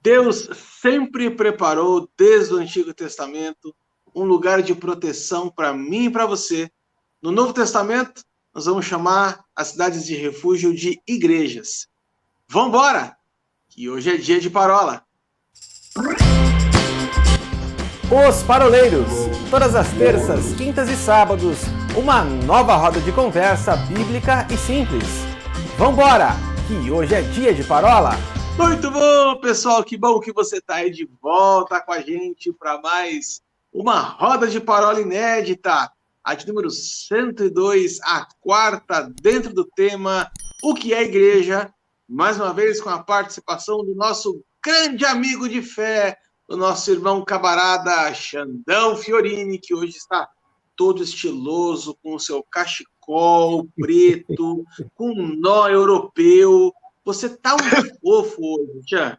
Deus sempre preparou, desde o Antigo Testamento, um lugar de proteção para mim e para você. No Novo Testamento, nós vamos chamar as cidades de refúgio de igrejas. Vamos embora, que hoje é dia de parola. Os Paroleiros, todas as terças, quintas e sábados, uma nova roda de conversa bíblica e simples. Vambora, que hoje é dia de parola. Muito bom, pessoal, que bom que você está aí de volta com a gente para mais uma roda de parola inédita, a de número 102, a quarta dentro do tema O que é Igreja, mais uma vez com a participação do nosso grande amigo de fé, o nosso irmão camarada Xandão Fiorini, que hoje está todo estiloso, com o seu cachecol preto, com um nó europeu. Você tá um fofo hoje, Tchan.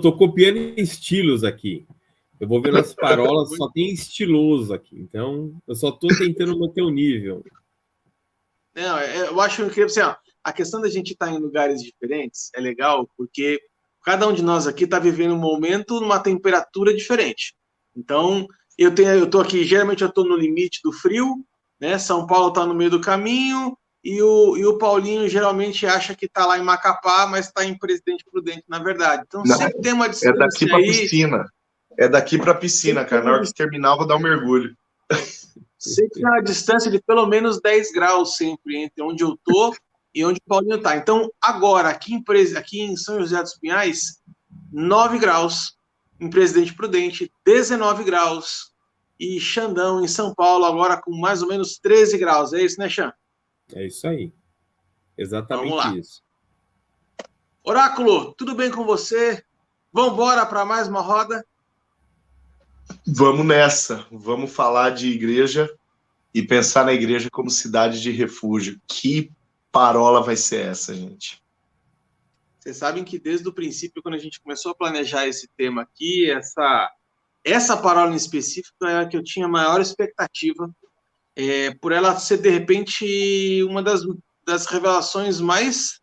Tô copiando estilos aqui. Eu vou ver nas parolas, só tem estiloso aqui. Então, eu só tô tentando manter o nível. Não, eu acho incrível, assim, ó, a questão da gente estar em lugares diferentes é legal, porque cada um de nós aqui está vivendo um momento numa temperatura diferente. Então, eu tô aqui, geralmente eu tô no limite do frio, né? São Paulo tá no meio do caminho, e o Paulinho geralmente acha que está lá em Macapá, mas está em Presidente Prudente, na verdade. Então, não, sempre tem uma distância. É daqui para piscina. É daqui para piscina, cara. Na hora que terminar, vou dar um mergulho. Sempre tem uma distância de pelo menos 10 graus sempre entre onde eu tô e onde o Paulinho está. Então, agora, aqui em São José dos Pinhais, 9 graus. Em Presidente Prudente, 19 graus. E Xandão, em São Paulo, agora com mais ou menos 13 graus. É isso, né, Xan? É isso aí. Exatamente isso. Oráculo, tudo bem com você? Vamos embora para mais uma roda? Vamos nessa. Vamos falar de igreja e pensar na igreja como cidade de refúgio. Que parola vai ser essa, gente? Vocês sabem que desde o princípio, quando a gente começou a planejar esse tema aqui, essa parola em específico é a que eu tinha maior expectativa, por ela ser, de repente, uma das revelações mais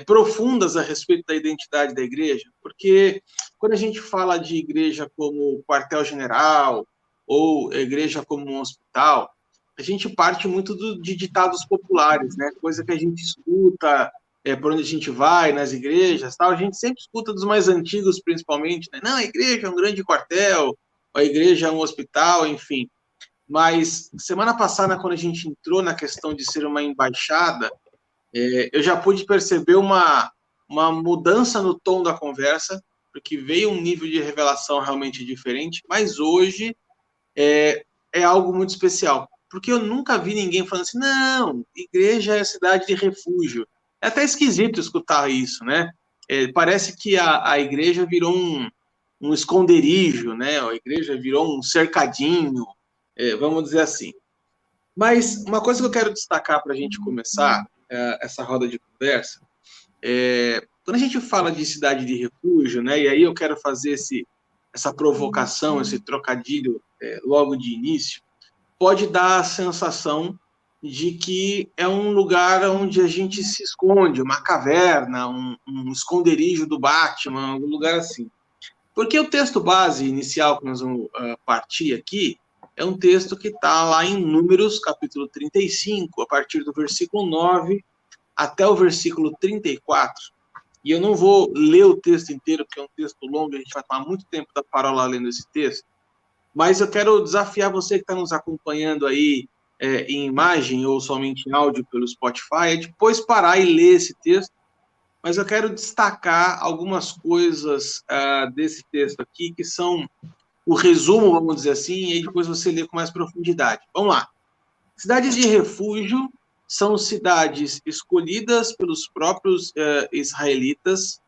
profundas a respeito da identidade da igreja, porque quando a gente fala de igreja como quartel-general ou igreja como um hospital, a gente parte muito de ditados populares, né? Coisa que a gente escuta por onde a gente vai, nas igrejas, tal, a gente sempre escuta dos mais antigos, principalmente, né? Não, a igreja é um grande quartel, a igreja é um hospital, enfim. Mas semana passada, quando a gente entrou na questão de ser uma embaixada, eu já pude perceber uma mudança no tom da conversa, porque veio um nível de revelação realmente diferente, mas hoje é algo muito especial, porque eu nunca vi ninguém falando assim, não, igreja é cidade de refúgio. É até esquisito escutar isso, né? Parece que a igreja virou um esconderijo, né? A igreja virou um cercadinho, vamos dizer assim. Mas uma coisa que eu quero destacar para a gente começar essa roda de conversa, quando a gente fala de cidade de refúgio, né? E aí eu quero fazer essa provocação, esse trocadilho logo de início, pode dar a sensação de que é um lugar onde a gente se esconde, uma caverna, um esconderijo do Batman, um lugar assim. Porque o texto base inicial que nós vamos partir aqui é um texto que está lá em Números, capítulo 35, a partir do versículo 9 até o versículo 34. E eu não vou ler o texto inteiro, porque é um texto longo, a gente vai tomar muito tempo da parola lendo esse texto, mas eu quero desafiar você que está nos acompanhando aí em imagem ou somente em áudio pelo Spotify, depois parar e ler esse texto, mas eu quero destacar algumas coisas desse texto aqui, que são o resumo, vamos dizer assim, e aí depois você lê com mais profundidade. Vamos lá. Cidades de refúgio são cidades escolhidas pelos próprios israelitas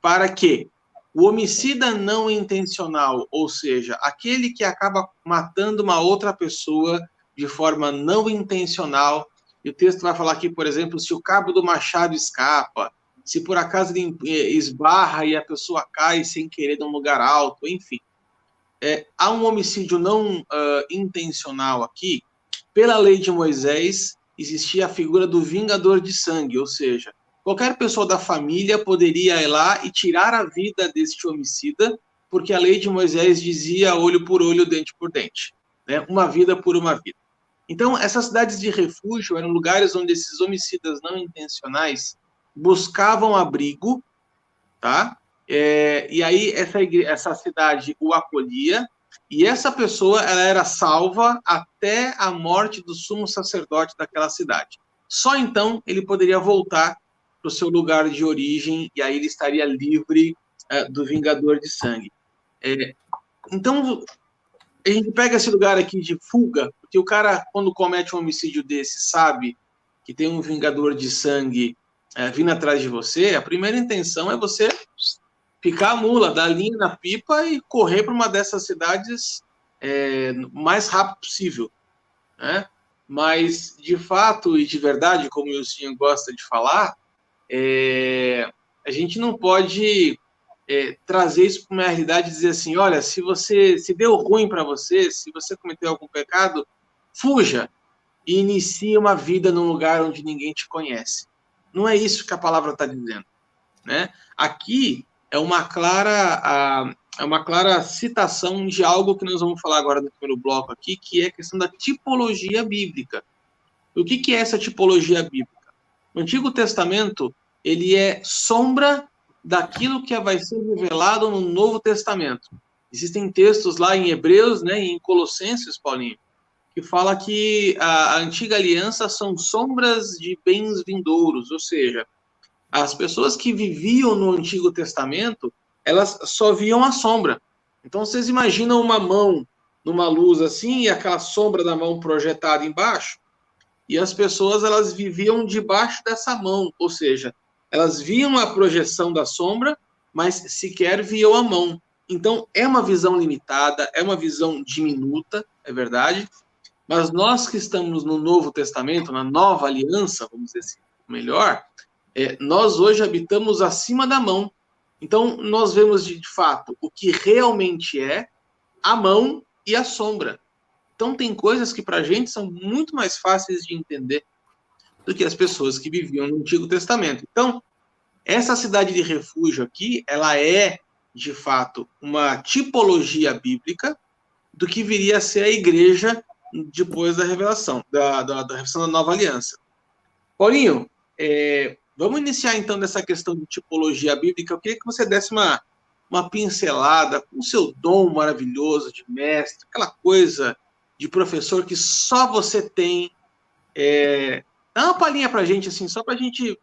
para que o homicida não intencional, ou seja, aquele que acaba matando uma outra pessoa de forma não intencional, e o texto vai falar aqui, por exemplo, se o cabo do machado escapa, se por acaso ele esbarra e a pessoa cai sem querer de um lugar alto, enfim. Há um homicídio não intencional aqui. Pela lei de Moisés, existia a figura do vingador de sangue, ou seja, qualquer pessoa da família poderia ir lá e tirar a vida deste homicida, porque a lei de Moisés dizia olho por olho, dente por dente, né? Uma vida por uma vida. Então, essas cidades de refúgio eram lugares onde esses homicidas não intencionais buscavam abrigo, tá? E aí essa cidade o acolhia, e essa pessoa ela era salva até a morte do sumo sacerdote daquela cidade. Só então ele poderia voltar para o seu lugar de origem, e aí ele estaria livre do vingador de sangue. Então, a gente pega esse lugar aqui de fuga, porque o cara, quando comete um homicídio desse, sabe que tem um vingador de sangue vindo atrás de você, a primeira intenção é você picar a mula, dar a linha na pipa e correr para uma dessas cidades o mais rápido possível, né? Mas, de fato e de verdade, como o Wilson gosta de falar, a gente não pode trazer isso para uma realidade e dizer assim, olha, se deu ruim para você, se você cometeu algum pecado, fuja e inicie uma vida num lugar onde ninguém te conhece. Não é isso que a palavra está dizendo, né? Aqui é uma clara citação de algo que nós vamos falar agora no primeiro bloco aqui, que é a questão da tipologia bíblica. O que é essa tipologia bíblica? No Antigo Testamento, ele é sombra daquilo que vai ser revelado no Novo Testamento. Existem textos lá em Hebreus, né, e em Colossenses, Paulinho, que fala que a antiga aliança são sombras de bens vindouros, ou seja, as pessoas que viviam no Antigo Testamento, elas só viam a sombra. Então, vocês imaginam uma mão numa luz assim, e aquela sombra da mão projetada embaixo, e as pessoas, elas viviam debaixo dessa mão, ou seja, elas viam a projeção da sombra, mas sequer viam a mão. Então, é uma visão limitada, é uma visão diminuta, é verdade, mas nós que estamos no Novo Testamento, na nova aliança, vamos dizer assim, melhor, nós hoje habitamos acima da mão. Então, nós vemos de fato o que realmente é a mão e a sombra. Então, tem coisas que para a gente são muito mais fáceis de entender do que as pessoas que viviam no Antigo Testamento. Então, essa cidade de refúgio aqui, ela é, de fato, uma tipologia bíblica do que viria a ser a igreja depois da revelação, da revelação da nova aliança. Paulinho, vamos iniciar, então, nessa questão de tipologia bíblica. Eu queria que você desse uma pincelada com o seu dom maravilhoso de mestre, aquela coisa de professor que só você tem. Dá uma palhinha para a gente, assim, só para a gente,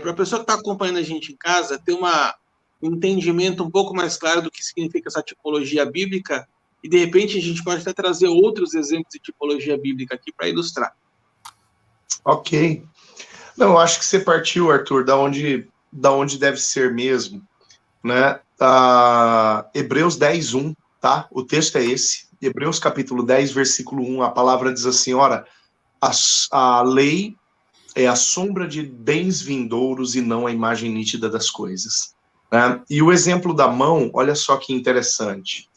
para a pessoa que está acompanhando a gente em casa, ter um entendimento um pouco mais claro do que significa essa tipologia bíblica, e, de repente, a gente pode até trazer outros exemplos de tipologia bíblica aqui para ilustrar. Ok. Não, eu acho que você partiu, Arthur, da onde deve ser mesmo, né? Hebreus 10:1, tá? O texto é esse. Hebreus capítulo 10, versículo 1, a palavra diz assim, ora, a lei é a sombra de bens vindouros e não a imagem nítida das coisas, né? E o exemplo da mão, olha só que interessante.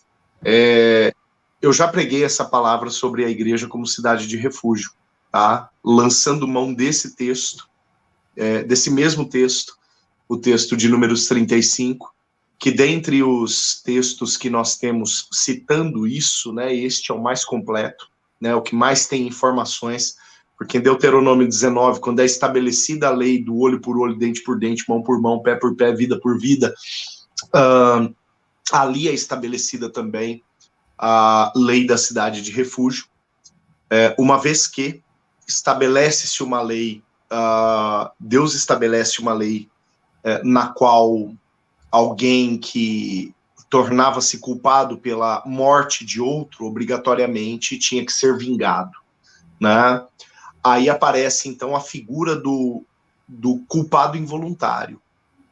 Eu já preguei essa palavra sobre a igreja como cidade de refúgio, tá? Lançando mão desse texto, desse mesmo texto, o texto de Números 35, que dentre os textos que nós temos citando isso, né, este é o mais completo, né, o que mais tem informações, porque em Deuteronômio 19, quando é estabelecida a lei do olho por olho, dente por dente, mão por mão, pé por pé, vida por vida, ali é estabelecida também a lei da cidade de refúgio, uma vez que estabelece-se uma lei, Deus estabelece uma lei na qual alguém que tornava-se culpado pela morte de outro, obrigatoriamente tinha que ser vingado, né? Aí aparece, então, a figura do culpado involuntário,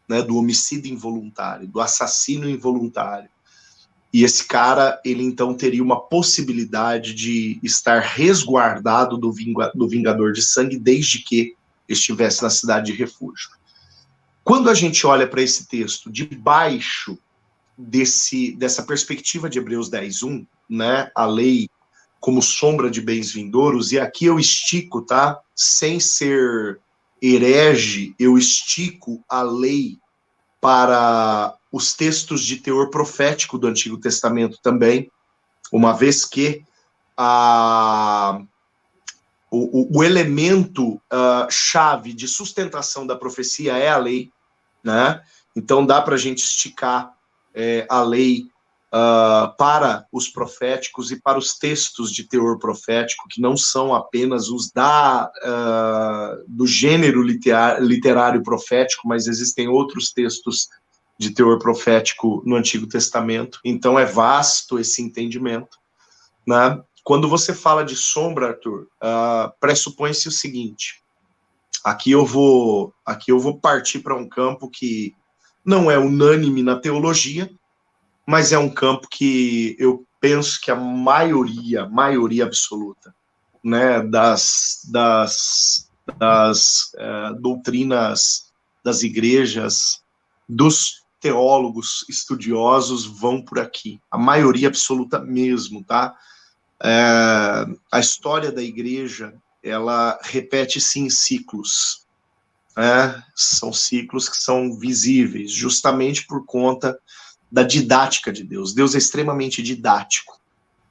né? Do homicídio involuntário, do assassino involuntário. E esse cara, ele, então, teria uma possibilidade de estar resguardado do vingador de sangue desde que estivesse na cidade de refúgio. Quando a gente olha para esse texto debaixo dessa perspectiva de Hebreus 10:1, né, a lei como sombra de bens vindouros, e aqui eu estico, tá, sem ser herege, eu estico a lei para os textos de teor profético do Antigo Testamento também, uma vez que o elemento chave de sustentação da profecia é a lei, né? Então dá para a gente esticar a lei para os proféticos e para os textos de teor profético, que não são apenas os do gênero literário profético, mas existem outros textos de teor profético no Antigo Testamento. Então é vasto esse entendimento, né? Quando você fala de sombra, Arthur, pressupõe-se o seguinte: aqui eu vou partir para um campo que não é unânime na teologia, mas é um campo que eu penso que a maioria absoluta, né, das doutrinas das igrejas, dos teólogos estudiosos vão por aqui, a maioria absoluta mesmo, tá? A história da igreja, ela repete-se em ciclos, né? São ciclos que são visíveis, justamente por conta da didática de Deus. Deus é extremamente didático,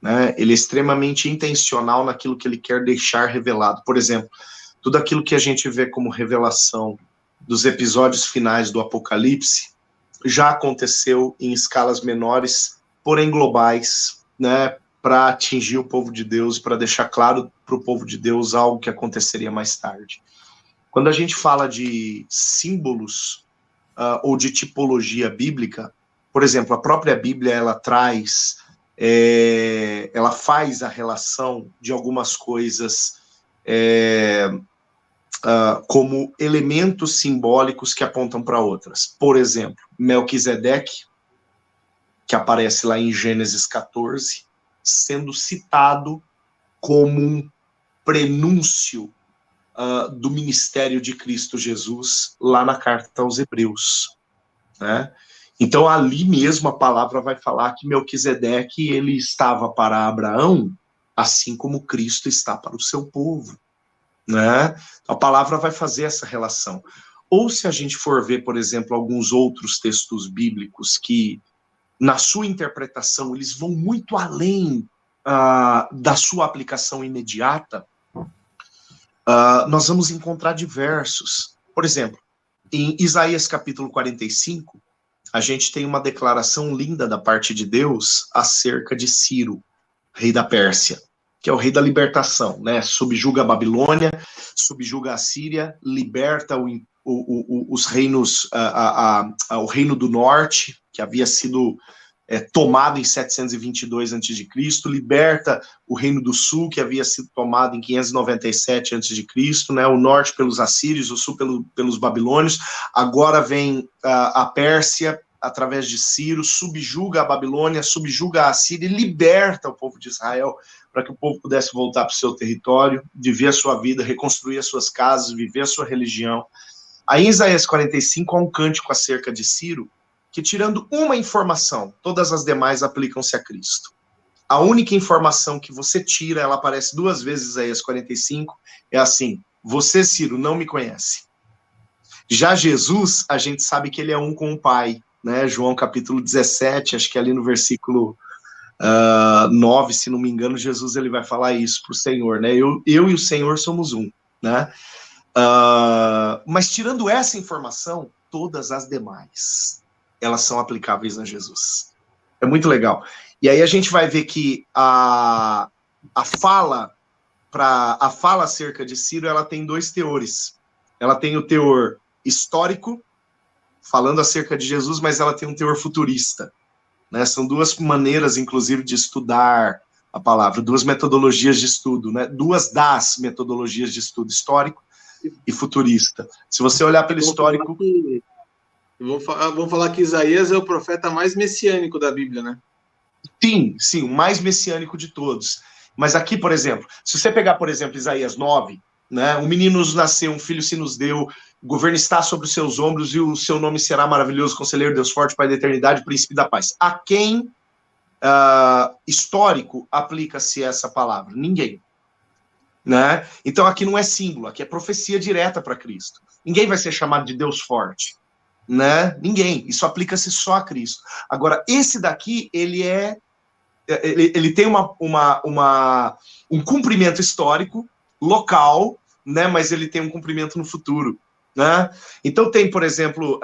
né? Ele é extremamente intencional naquilo que ele quer deixar revelado. Por exemplo, tudo aquilo que a gente vê como revelação dos episódios finais do Apocalipse já aconteceu em escalas menores, porém globais, né, para atingir o povo de Deus, para deixar claro para o povo de Deus algo que aconteceria mais tarde. Quando a gente fala de símbolos ou de tipologia bíblica, por exemplo, a própria Bíblia, ela faz a relação de algumas coisas como elementos simbólicos que apontam para outras. Por exemplo, Melquisedeque, que aparece lá em Gênesis 14, sendo citado como um prenúncio do ministério de Cristo Jesus, lá na carta aos Hebreus, né? Então, ali mesmo a palavra vai falar que Melquisedeque, ele estava para Abraão, assim como Cristo está para o seu povo, né? A palavra vai fazer essa relação. Ou se a gente for ver, por exemplo, alguns outros textos bíblicos que, na sua interpretação, eles vão muito além da sua aplicação imediata, nós vamos encontrar diversos. Por exemplo, em Isaías capítulo 45, a gente tem uma declaração linda da parte de Deus acerca de Ciro, rei da Pérsia, que é o rei da libertação, né? Subjuga a Babilônia, subjuga a Síria, liberta os reinos, o reino do norte, que havia sido tomado em 722 a.C., liberta o reino do sul, que havia sido tomado em 597 a.C., né, o norte pelos assírios, o sul pelos babilônios. Agora vem a Pérsia, através de Ciro, subjuga a Babilônia, subjuga a Síria e liberta o povo de Israel, para que o povo pudesse voltar para o seu território, viver a sua vida, reconstruir as suas casas, viver a sua religião. Aí em Isaías 45 há um cântico acerca de Ciro, que tirando uma informação, todas as demais aplicam-se a Cristo. A única informação que você tira, ela aparece 2 vezes em Isaías 45, é assim: você, Ciro, não me conhece. Já Jesus, a gente sabe que ele é um com o Pai, né? João capítulo 17, acho que ali no versículo 9, se não me engano, Jesus ele vai falar isso para o Senhor, né? Eu e o Senhor somos um, né? Mas tirando essa informação, todas as demais, elas são aplicáveis a Jesus. É muito legal. E aí a gente vai ver que a fala acerca de Ciro, ela tem 2 teores. Ela tem o teor histórico, falando acerca de Jesus, mas ela tem um teor futurista, né? São 2 maneiras, inclusive, de estudar a palavra, 2 metodologias de estudo, né? 2 das metodologias de estudo, histórico e futurista. Se você olhar pelo histórico... Vamos falar que Isaías é o profeta mais messiânico da Bíblia, né? Sim, o mais messiânico de todos. Mas aqui, por exemplo, se você pegar, por exemplo, Isaías 9, né? Um menino nos nasceu, um filho se nos deu, o governo está sobre os seus ombros e o seu nome será maravilhoso, Conselheiro, Deus forte, Pai da eternidade, Príncipe da paz. A quem histórico aplica-se essa palavra? Ninguém. né? Então aqui não é símbolo, aqui é profecia direta para Cristo. Ninguém vai ser chamado de Deus forte, né? Ninguém. Isso aplica-se só a Cristo. Agora, esse daqui, ele tem um cumprimento histórico, local, né? Mas ele tem um cumprimento no futuro, né? Então tem, por exemplo,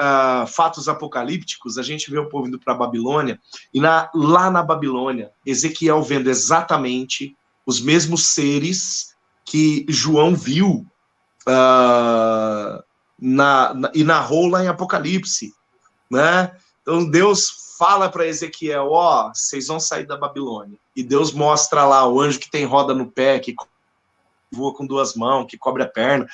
fatos apocalípticos, a gente vê o povo indo para a Babilônia, e lá na Babilônia, Ezequiel vendo exatamente os mesmos seres que João viu e narrou lá em Apocalipse, né? Então Deus fala para Ezequiel, vocês vão sair da Babilônia, e Deus mostra lá o anjo que tem roda no pé, que voa com 2 mãos, que cobre a perna.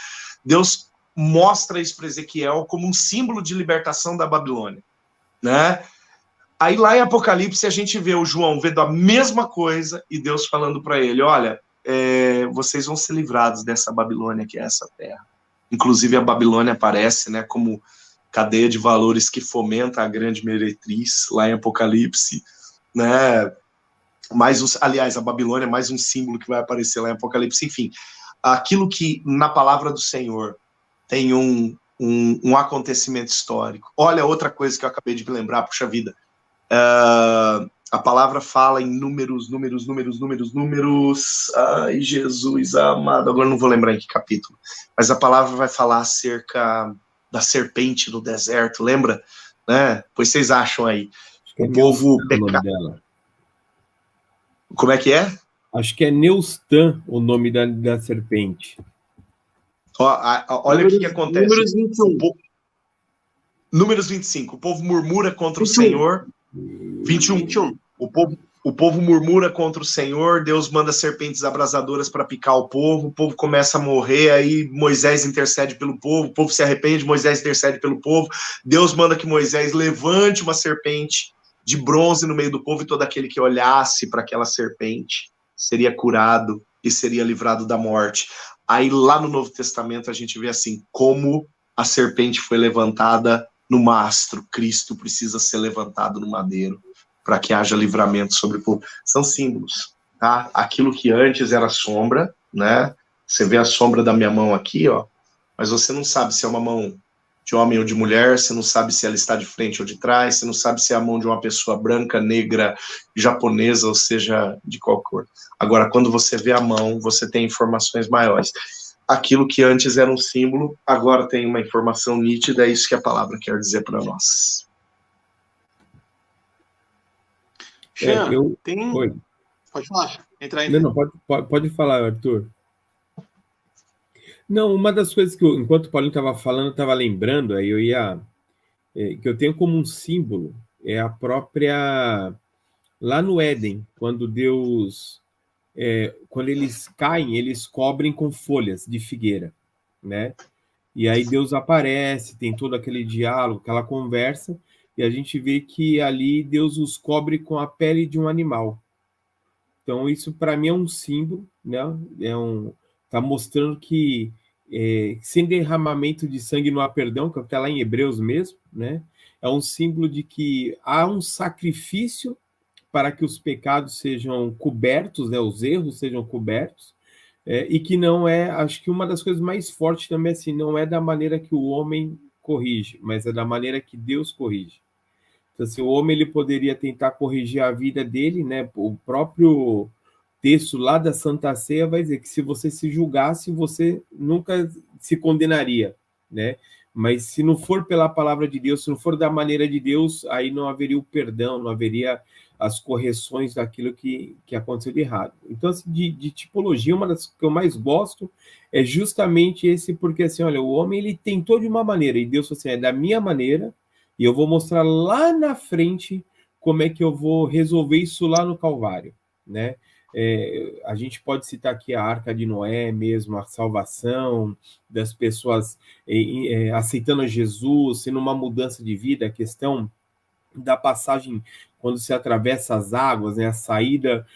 Deus mostra isso para Ezequiel como um símbolo de libertação da Babilônia, né? Aí lá em Apocalipse a gente vê o João vendo a mesma coisa e Deus falando para ele, olha, vocês vão ser livrados dessa Babilônia que é essa terra. Inclusive a Babilônia aparece, né, como cadeia de valores que fomenta a grande meretriz lá em Apocalipse, né? Aliás, a Babilônia é mais um símbolo que vai aparecer lá em Apocalipse. Enfim, aquilo que na palavra do Senhor tem um acontecimento histórico. Olha, outra coisa que eu acabei de me lembrar, puxa vida. A palavra fala em números. Ai, Jesus amado, agora não vou lembrar em que capítulo. Mas a palavra vai falar acerca da serpente no deserto, lembra? Né? Pois vocês acham aí. O povo pecado. Como é que é? Acho que é Neustan o nome da serpente. Olha o que acontece. Números 21. Números 25. O povo murmura contra o Senhor. 21. O povo murmura contra o Senhor. Deus manda serpentes abrasadoras para picar o povo começa a morrer, aí Moisés intercede pelo povo, o povo se arrepende, Moisés intercede pelo povo, Deus manda que Moisés levante uma serpente de bronze no meio do povo, e todo aquele que olhasse para aquela serpente seria curado e seria livrado da morte. Aí lá no Novo Testamento a gente vê assim, como a serpente foi levantada no mastro, Cristo precisa ser levantado no madeiro, para que haja livramento sobre o povo. São símbolos, tá? Aquilo que antes era sombra, né? Você vê a sombra da minha mão aqui, mas você não sabe se é uma mão de homem ou de mulher, você não sabe se ela está de frente ou de trás, você não sabe se é a mão de uma pessoa branca, negra, japonesa, ou seja, de qual cor. Agora, quando você vê a mão, você tem informações maiores. Aquilo que antes era um símbolo, agora tem uma informação nítida, é isso que a palavra quer dizer para nós. Oi. Pode falar. Entra aí. Não, pode falar, Arthur. Não, uma das coisas que enquanto o Paulinho estava falando, eu estava lembrando, aí eu ia... que eu tenho como um símbolo, é a própria... Lá no Éden, quando Deus... quando eles caem, eles cobrem com folhas de figueira, né? E aí Deus aparece, tem todo aquele diálogo, aquela conversa, e a gente vê que ali Deus os cobre com a pele de um animal. Então isso para mim é um símbolo, né? Tá mostrando que sem derramamento de sangue não há perdão, que está lá em Hebreus mesmo, né? É um símbolo de que há um sacrifício para que os pecados sejam cobertos, né? Os erros sejam cobertos, e que não é, acho que uma das coisas mais fortes também é assim, não é da maneira que o homem corrige, mas é da maneira que Deus corrige. Então, assim, o homem ele poderia tentar corrigir a vida dele, né? O próprio texto lá da Santa Ceia vai dizer que se você se julgasse, você nunca se condenaria, né? Mas se não for pela palavra de Deus, se não for da maneira de Deus, aí não haveria o perdão, não haveria as correções daquilo que aconteceu de errado. Então, assim, de tipologia, uma das que eu mais gosto é justamente esse, porque assim, olha, o homem ele tentou de uma maneira, e Deus falou assim, é da minha maneira, e eu vou mostrar lá na frente como é que eu vou resolver isso lá no Calvário, né? A gente pode citar aqui a Arca de Noé mesmo, a salvação das pessoas aceitando a Jesus, sendo uma mudança de vida, a questão da passagem quando se atravessa as águas, né, a saída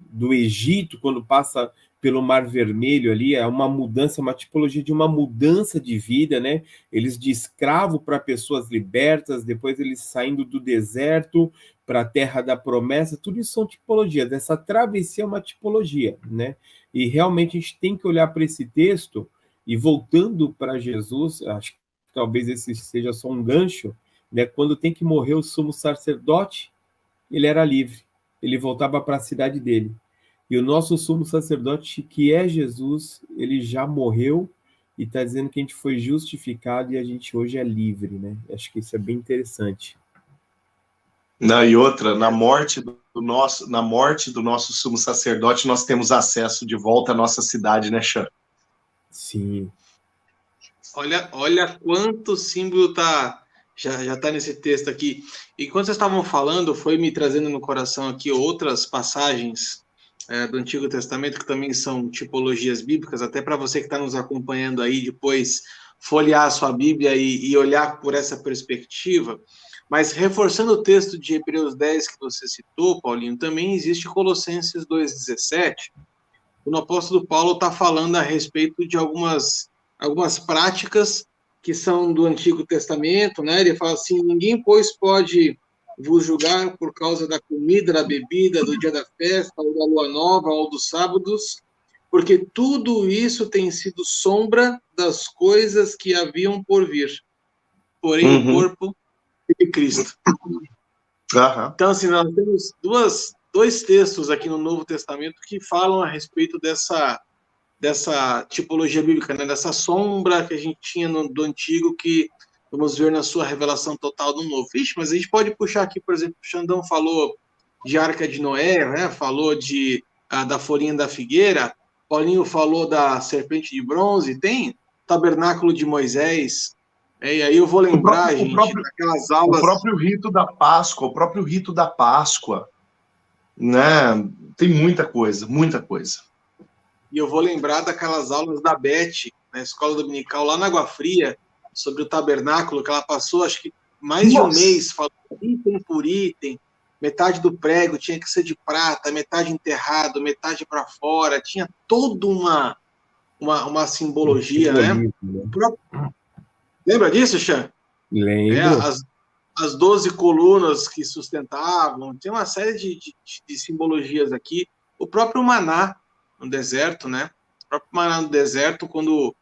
do Egito, quando passa pelo Mar Vermelho ali, é uma mudança, uma tipologia de uma mudança de vida, né? Eles de escravo para pessoas libertas, depois eles saindo do deserto para a terra da promessa, tudo isso são tipologias. Essa travessia é uma tipologia, né? E realmente a gente tem que olhar para esse texto e voltando para Jesus, acho que talvez esse seja só um gancho, né? Quando tem que morrer o sumo sacerdote, ele era livre, ele voltava para a cidade dele. E o nosso sumo sacerdote, que é Jesus, ele já morreu e está dizendo que a gente foi justificado e a gente hoje é livre, né? Acho que isso é bem interessante. Não, e outra, na morte do nosso sumo sacerdote, nós temos acesso de volta à nossa cidade, né, Chan? Sim. Olha quanto símbolo já está nesse texto aqui. E quando vocês estavam falando, foi me trazendo no coração aqui outras passagens do Antigo Testamento que também são tipologias bíblicas, até para você que está nos acompanhando aí, depois folhear a sua Bíblia e olhar por essa perspectiva. Mas reforçando o texto de Hebreus 10 que você citou, Paulinho, também existe Colossenses 2,17, quando o apóstolo Paulo está falando a respeito de algumas práticas que são do Antigo Testamento, né? Ele fala assim: ninguém, pois, pode vos julgar por causa da comida, da bebida, do dia da festa, ou da lua nova, ou dos sábados, porque tudo isso tem sido sombra das coisas que haviam por vir. Porém, o corpo de Cristo. Então, assim, nós temos dois textos aqui no Novo Testamento que falam a respeito dessa tipologia bíblica, né? Dessa sombra que a gente tinha do Antigo, que vamos ver na sua revelação total do Novo. Ixi, mas a gente pode puxar aqui, por exemplo, o Xandão falou de Arca de Noé, né? Falou da folhinha da figueira, Paulinho falou da serpente de bronze, tem tabernáculo de Moisés. E aí eu vou lembrar, daquelas aulas... O próprio rito da Páscoa, né? Tem muita coisa, muita coisa. E eu vou lembrar daquelas aulas da Beth, na escola dominical, lá na Água Fria, sobre o tabernáculo, que ela passou, acho que mais de um mês, falando item por item, metade do prego tinha que ser de prata, metade enterrado, metade para fora, tinha toda uma simbologia, né? Lembra disso, Xan? Lembro. As 12 colunas que sustentavam, tem uma série de simbologias aqui. O próprio maná no deserto, né? O próprio maná no deserto, quando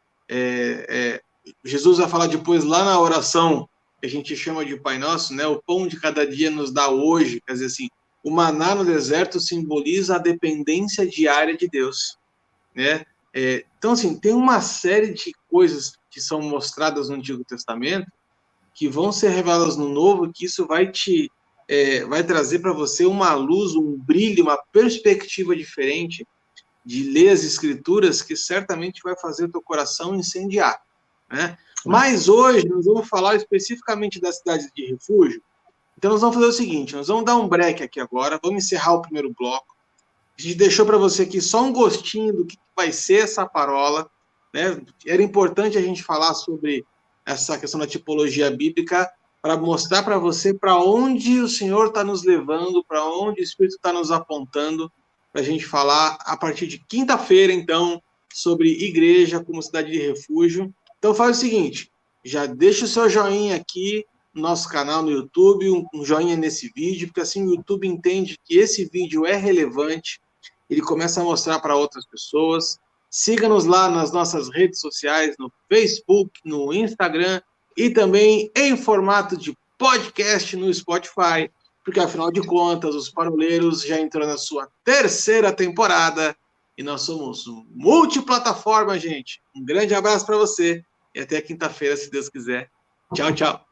Jesus vai falar depois lá na oração, que a gente chama de Pai Nosso, né? O pão de cada dia nos dá hoje. Quer dizer assim, o maná no deserto simboliza a dependência diária de Deus, né? Então, assim, tem uma série de coisas que são mostradas no Antigo Testamento que vão ser reveladas no Novo, que isso vai trazer para você uma luz, um brilho, uma perspectiva diferente de ler as Escrituras, que certamente vai fazer o teu coração incendiar, né? Mas hoje nós vamos falar especificamente da cidade de refúgio. Então nós vamos fazer o seguinte, nós vamos dar um break aqui agora, vamos encerrar o primeiro bloco. A gente deixou para você aqui só um gostinho do que vai ser essa parola, né? Era importante a gente falar sobre essa questão da tipologia bíblica para mostrar para você para onde o Senhor está nos levando, para onde o Espírito está nos apontando, para a gente falar a partir de quinta-feira, então, sobre igreja como cidade de refúgio. Então faz o seguinte, já deixa o seu joinha aqui no nosso canal no YouTube, um joinha nesse vídeo, porque assim o YouTube entende que esse vídeo é relevante, ele começa a mostrar para outras pessoas. Siga-nos lá nas nossas redes sociais, no Facebook, no Instagram e também em formato de podcast no Spotify, porque afinal de contas os Paroleiros já entrou na sua 3ª temporada e nós somos multiplataforma, gente. Um grande abraço para você e até quinta-feira, se Deus quiser. Tchau, tchau.